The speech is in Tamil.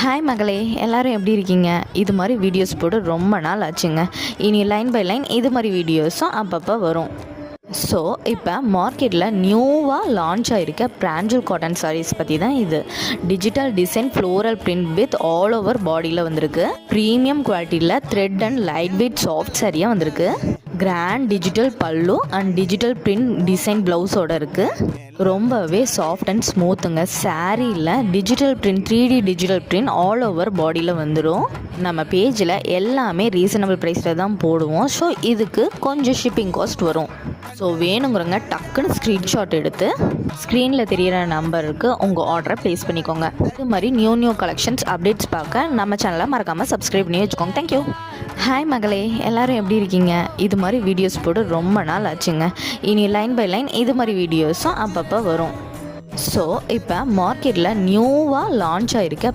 ஹாய் மகளே, எல்லோரும் எப்படி இருக்கீங்க? இது மாதிரி வீடியோஸ் போட்டு ரொம்ப நாள் ஆச்சுங்க. இனி லைன் பை லைன் இது மாதிரி வீடியோஸும் அப்பப்போ வரும். ஸோ இப்போ மார்க்கெட்டில் நியூவாக லான்ச் ஆகிருக்க பிராஞ்சல் காட்டன் சாரீஸ் பற்றி தான் இது. Digital design floral print with all over பாடியில் வந்திருக்கு. ப்ரீமியம் குவாலிட்டியில் thread and light weight soft சாரியாக வந்திருக்கு. Grand digital pallu and digital print design ப்ளவுஸோடு இருக்குது. ரொம்பவே சாஃப்ட் அண்ட் ஸ்மூத்துங்க. சாரியில் digital print 3D digital print all over பாடியில் வந்துடும். நம்ம பேஜில் எல்லாமே ரீசனபிள் ப்ரைஸில் தான் போடுவோம். ஸோ இதுக்கு கொஞ்சம் ஷிப்பிங் காஸ்ட் வரும். ஸோ வேணுங்கிறவங்க டக்குன்னு ஸ்க்ரீன்ஷாட் எடுத்து ஸ்க்ரீனில் தெரிகிற நம்பருக்கு உங்கள் ஆர்டரை ப்ளேஸ் பண்ணிக்கோங்க. இது மாதிரி நியூ கலெக்ஷன்ஸ் அப்டேட்ஸ் பார்க்க நம்ம சேனலை மறக்காமல் சப்ஸ்கிரைப் பண்ணி வச்சுக்கோங்க. தேங்க்யூ. ஹாய் மகளே, எல்லோரும் எப்படி இருக்கீங்க? இது மாதிரி வீடியோஸ் போட்டு ரொம்ப நாள் ஆச்சுங்க. இனி லைன் பை லைன் இது மாதிரி வீடியோஸும் அப்பப்போ வரும். ஸோ இப்போ மார்க்கெட்டில் நியூவாக லான்ச் ஆகிருக்க